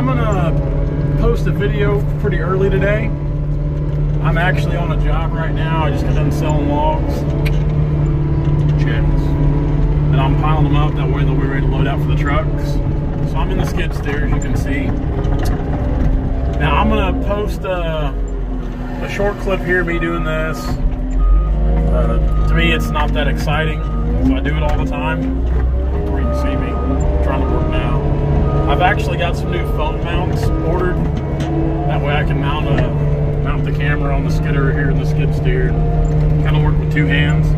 I'm gonna post a video pretty early today. I'm actually on a job right now. I just got done selling logs. Checks. And I'm piling them up, that way they'll be ready to load out for the trucks. So I'm in the skid steer, as you can see. Now I'm gonna post a short clip here, me doing this. To me, it's not that exciting, so I do it all the time. Where you can see me, I'm trying to work now. I've actually got some new phone mounts ordered. That way I can mount the camera on the skidder here in the skid steer. Kind of work with two hands.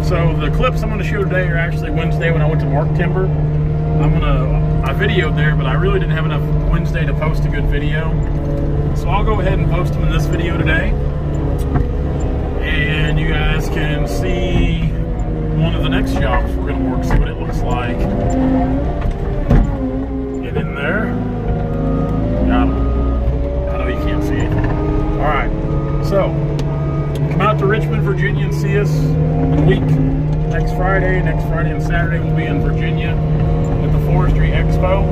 So the clips I'm going to show today are actually Wednesday when I went to Mark Timber. I videoed there, but I really didn't have enough Wednesday to post a good video. So I'll go ahead and post them in this video today. And you guys can see one of the next jobs we're going to work, see what it looks like. Get in there. Got them. I know you can't see it. Alright, so come out to Richmond, Virginia and see us in a week. Next Friday and Saturday we'll be in Virginia at the Forestry Expo.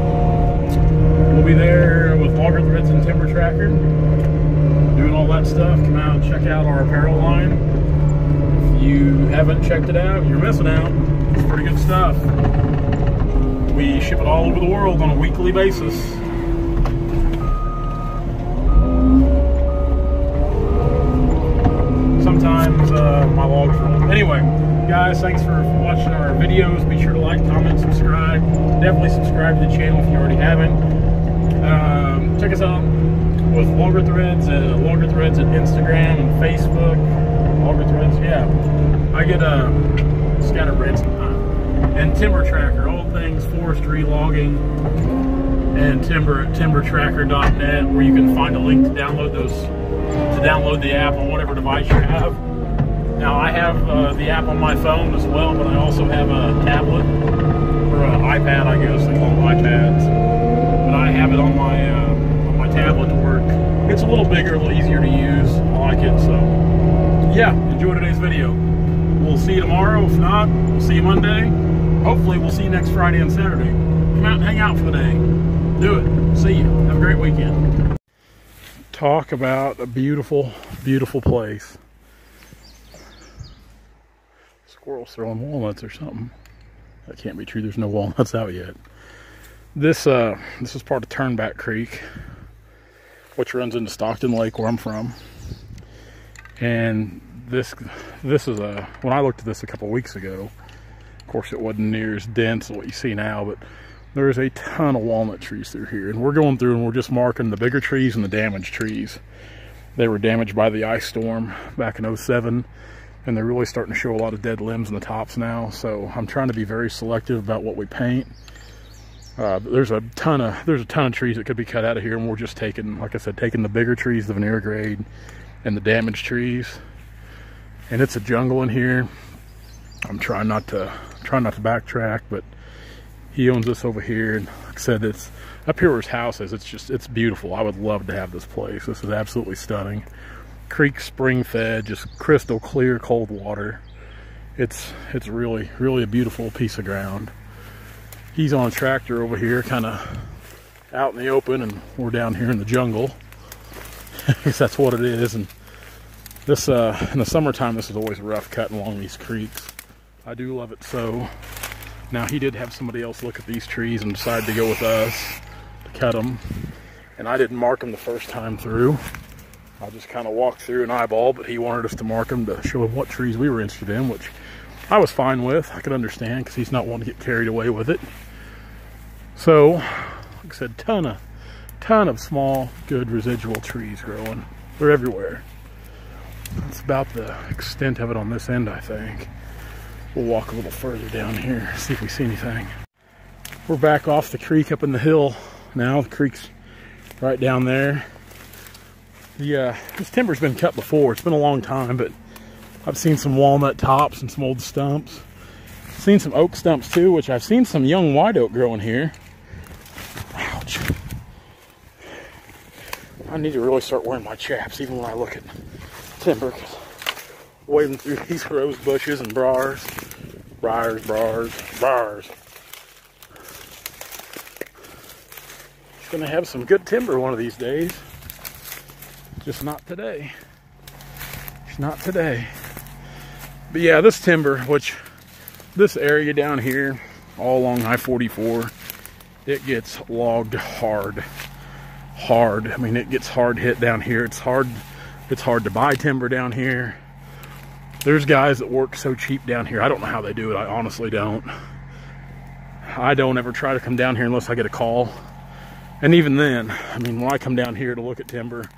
We'll be there with Logger Threads and Timber Tracker, doing all that stuff. Come out and check out our apparel line. If you haven't checked it out, you're missing out. It's pretty good stuff. We ship it all over the world on a weekly basis. Sometimes my logs roll. Anyway, guys, thanks for watching our videos. Be sure to like, comment, subscribe. Definitely subscribe to the channel if you already haven't. Check us out with Logger Threads at Instagram and Facebook. Logger Threads, yeah. I get scatterbrained sometimes. And Timber Tracker, all things forestry, logging, and timber at timbertracker.net, where you can find a link to download the app on whatever device you have. Now I have the app on my phone as well, but I also have a tablet or an iPad, I guess they call them iPads. But I have it on my tablet to work. It's a little bigger, a little easier to use. I like it. So yeah, enjoy today's video. We'll see you tomorrow. If not, we'll see you Monday. Hopefully we'll see you next Friday and Saturday. Come out and hang out for the day. Do it. See you. Have a great weekend. Talk about a beautiful, beautiful place. Squirrels throwing walnuts or something. That can't be true. There's no walnuts out yet. This is part of Turnback Creek, which runs into Stockton Lake, where I'm from. And this is when I looked at this a couple weeks ago, of course it wasn't near as dense as what you see now, but there's a ton of walnut trees through here. And we're going through and we're just marking the bigger trees and the damaged trees. They were damaged by the ice storm back in '07, and they're really starting to show a lot of dead limbs in the tops now. So I'm trying to be very selective about what we paint. There's a ton of trees that could be cut out of here, and we're just taking, like I said, taking the bigger trees, the veneer grade, and the damaged trees. And it's a jungle in here. I'm trying not to backtrack, but he owns this over here, and like I said, it's up here where his house is. It's beautiful. I would love to have this place. This is absolutely stunning. Creek spring fed, just crystal clear cold water. It's really, really a beautiful piece of ground. He's on a tractor over here, kind of out in the open, and we're down here in the jungle. I guess that's what it is. And this, in the summertime, this is always rough cutting along these creeks. I do love it so. Now, he did have somebody else look at these trees and decide to go with us to cut them. And I didn't mark them the first time through. I just kind of walked through an eyeball, but he wanted us to mark them to show him what trees we were interested in, which I was fine with. I could understand, because he's not wanting to get carried away with it. So, like I said, ton of small, good residual trees growing. They're everywhere. That's about the extent of it on this end, I think. We'll walk a little further down here, see if we see anything. We're back off the creek up in the hill now. The creek's right down there. This timber's been cut before. It's been a long time, but I've seen some walnut tops and some old stumps. Seen some oak stumps too, which I've seen some young white oak growing here. Ouch. I need to really start wearing my chaps even when I look at timber. Wading through these rose bushes and briars. It's gonna have some good timber one of these days. Just not today. It's not today. But yeah, this timber, which this area down here, all along I-44, it gets logged hard. I mean, it gets hard hit down here. It's hard to buy timber down here. There's guys that work so cheap down here. I don't know how they do it. I honestly don't. I don't ever try to come down here unless I get a call. And even then, I mean, when I come down here to look at timber,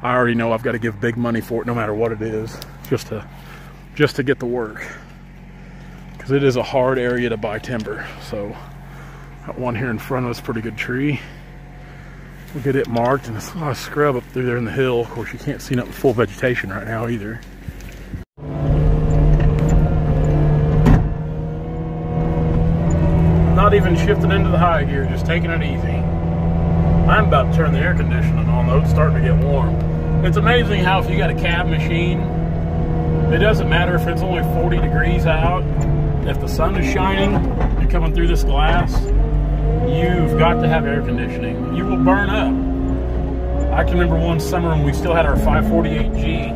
I already know I've got to give big money for it no matter what it is, just to get the work. Because it is a hard area to buy timber. So, that one here in front of us, pretty good tree. We'll get it marked, and there's a lot of scrub up through there in the hill. Of course, you can't see nothing full vegetation right now either. Not even shifting into the high gear, just taking it easy. I'm about to turn the air conditioning on though, it's starting to get warm. It's amazing how if you got a cab machine, it doesn't matter if it's only 40 degrees out, if the sun is shining, you're coming through this glass, you've got to have air conditioning. You will burn up. I can remember one summer when we still had our 548G,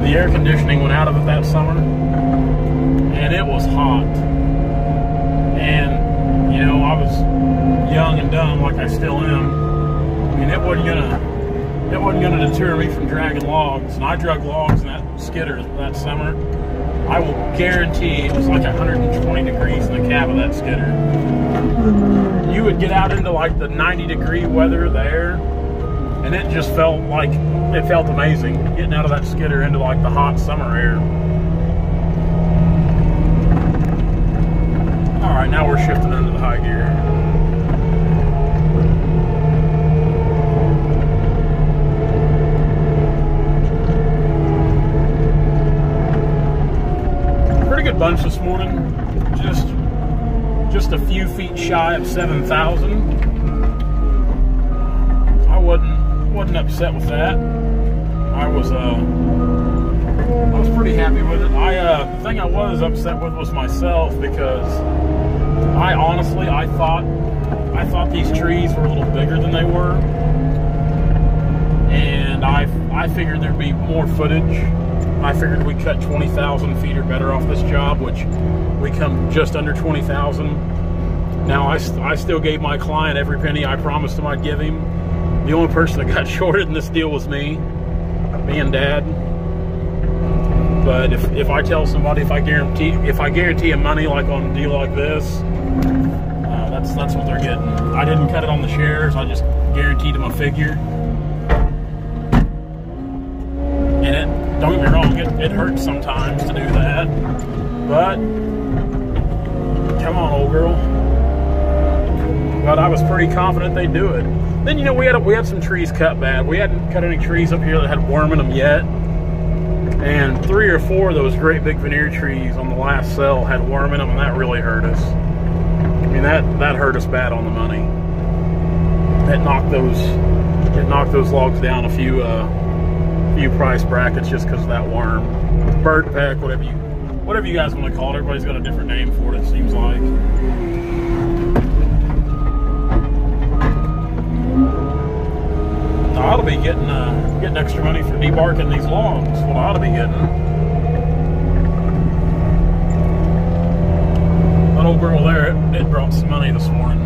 the air conditioning went out of it that summer, and it was hot. And, you know, I was young and dumb like I still am. I mean, it wasn't gonna deter me from dragging logs. And I drug logs in that skidder that summer. I will guarantee it was like 120 degrees in the cab of that skidder. You would get out into like the 90-degree weather there, and it just felt amazing getting out of that skidder into like the hot summer air. All right, now we're shifting into the high gear. Pretty good bunch this morning. Just a few feet shy of 7,000. I wasn't upset with that. I was pretty happy with it. The thing I was upset with was myself, because I thought these trees were a little bigger than they were, and I figured there'd be more footage. I figured we'd cut 20,000 feet or better off this job, which we come just under 20,000. Now I still gave my client every penny I promised him I'd give him. The only person that got shorted in this deal was me and Dad. But if I tell somebody, if I guarantee them money like on a deal like this, that's what they're getting. I didn't cut it on the shares. I just guaranteed them a figure. And don't get me wrong, it hurts sometimes to do that. But come on, old girl. But I was pretty confident they'd do it. Then, you know, we had some trees cut bad. We hadn't cut any trees up here that had worm in them yet. And 3 or 4 of those great big veneer trees on the last sale had worm in them, and that really hurt us. I mean, that hurt us bad on the money. It knocked those logs down a few price brackets just because of that worm. Bird peck, whatever you guys want to call it. Everybody's got a different name for it, it seems like. I ought to be getting extra money for debarking these logs. What I ought to be getting. That old girl there, it brought some money this morning.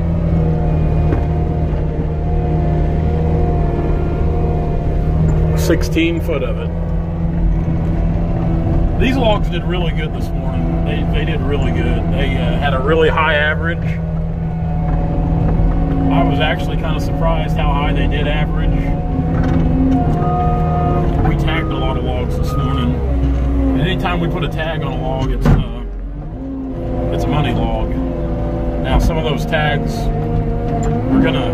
$16 foot of it. These logs did really good this morning. They did really good. They had a really high average. I was actually kind of surprised how high they did average. We tagged a lot of logs this morning. And anytime we put a tag on a log, it's a money log. Now some of those tags are gonna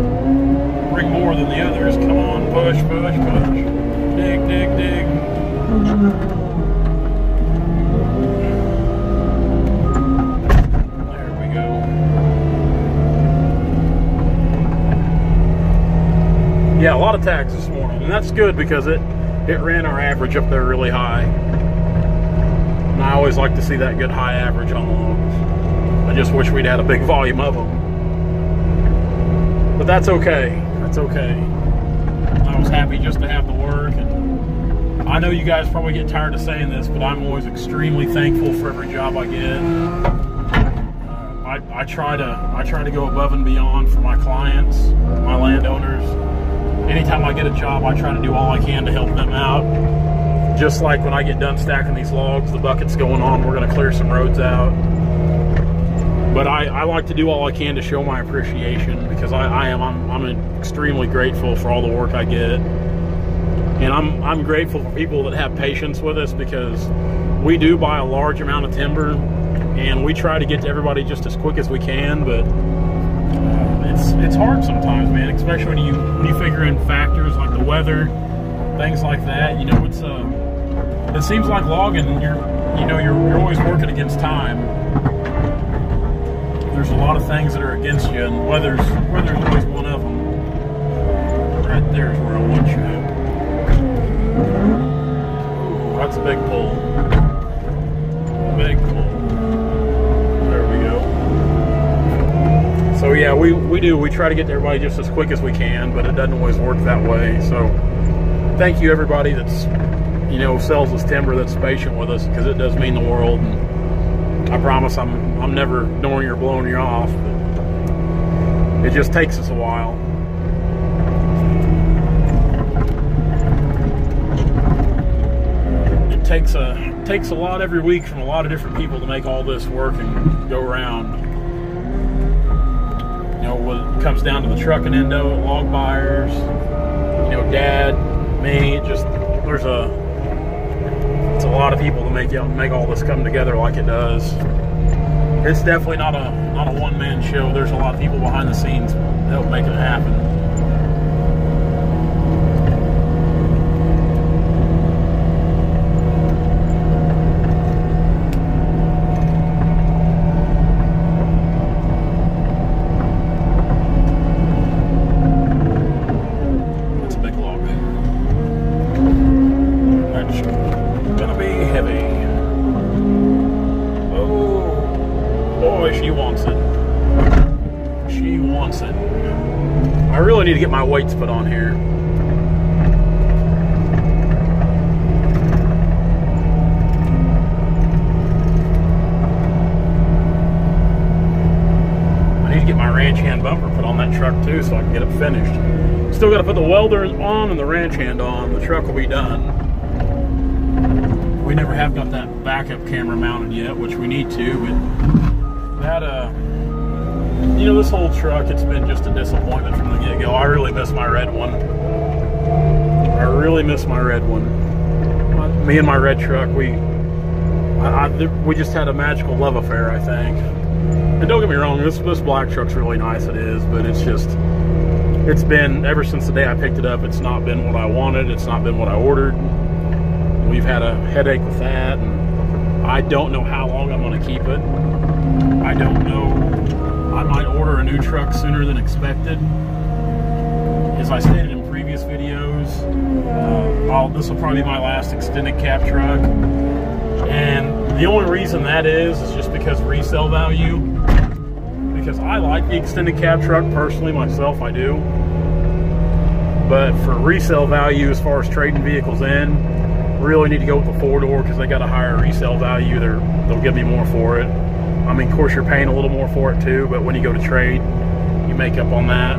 bring more than the others. Come on, push, push, push. Dig, dig, dig. Yeah, a lot of tags this morning, and that's good because it ran our average up there really high. And I always like to see that good high average on the logs. I just wish we'd had a big volume of them. But that's okay. That's okay. I was happy just to have the work, and I know you guys probably get tired of saying this, but I'm always extremely thankful for every job I get. I try to go above and beyond for my clients, my landowners. Anytime I get a job, I try to do all I can to help them out. Just like when I get done stacking these logs, the bucket's going on, we're going to clear some roads out. But I like to do all I can to show my appreciation, because I'm extremely grateful for all the work I get. And I'm grateful for people that have patience with us, because we do buy a large amount of timber and we try to get to everybody just as quick as we can, but it's hard sometimes, man, especially when you figure in factors like the weather, things like that. You know, it seems like logging, you're always working against time. There's a lot of things that are against you, and weather's always one of them. Right there is where I want you. Ooh, that's a big pull. Big pull. There we go. So yeah, we try to get to everybody just as quick as we can, but it doesn't always work that way. So thank you everybody that's, sells us timber, that's patient with us, because it does mean the world. And I promise I'm never ignoring or blowing you off, but it just takes us a while. It takes a lot every week from a lot of different people to make all this work and go around. When it comes down to the trucking end of it, log buyers, Dad, me, it's a lot of people to make all this come together like it does. It's definitely not a one-man show. There's a lot of people behind the scenes that help make it happen. That's a big log. That's gonna be heavy. Boy, she wants it. She wants it. I really need to get my weights put on here. I need to get my ranch hand bumper put on that truck too, so I can get it finished. Still got to put the welder on and the ranch hand on. The truck will be done. We never have got that backup camera mounted yet, which we need to, but this whole truck, it's been just a disappointment from the get-go. I really miss my red one. I really miss my red one. Me and my red truck, we just had a magical love affair, I think. And don't get me wrong, this black truck's really nice, it is, but it's been, ever since the day I picked it up, it's not been what I wanted, it's not been what I ordered. We've had a headache with that, and I don't know how long I'm going to keep it. I don't know. I might order a new truck sooner than expected. As I stated in previous videos, this will probably be my last extended cab truck. And the only reason that is just because of resale value. Because I like the extended cab truck personally, myself, I do. But for resale value, as far as trading vehicles in, really need to go with the 4-door, because they got a higher resale value. They'll give me more for it. I mean, of course, you're paying a little more for it too, but when you go to trade, you make up on that.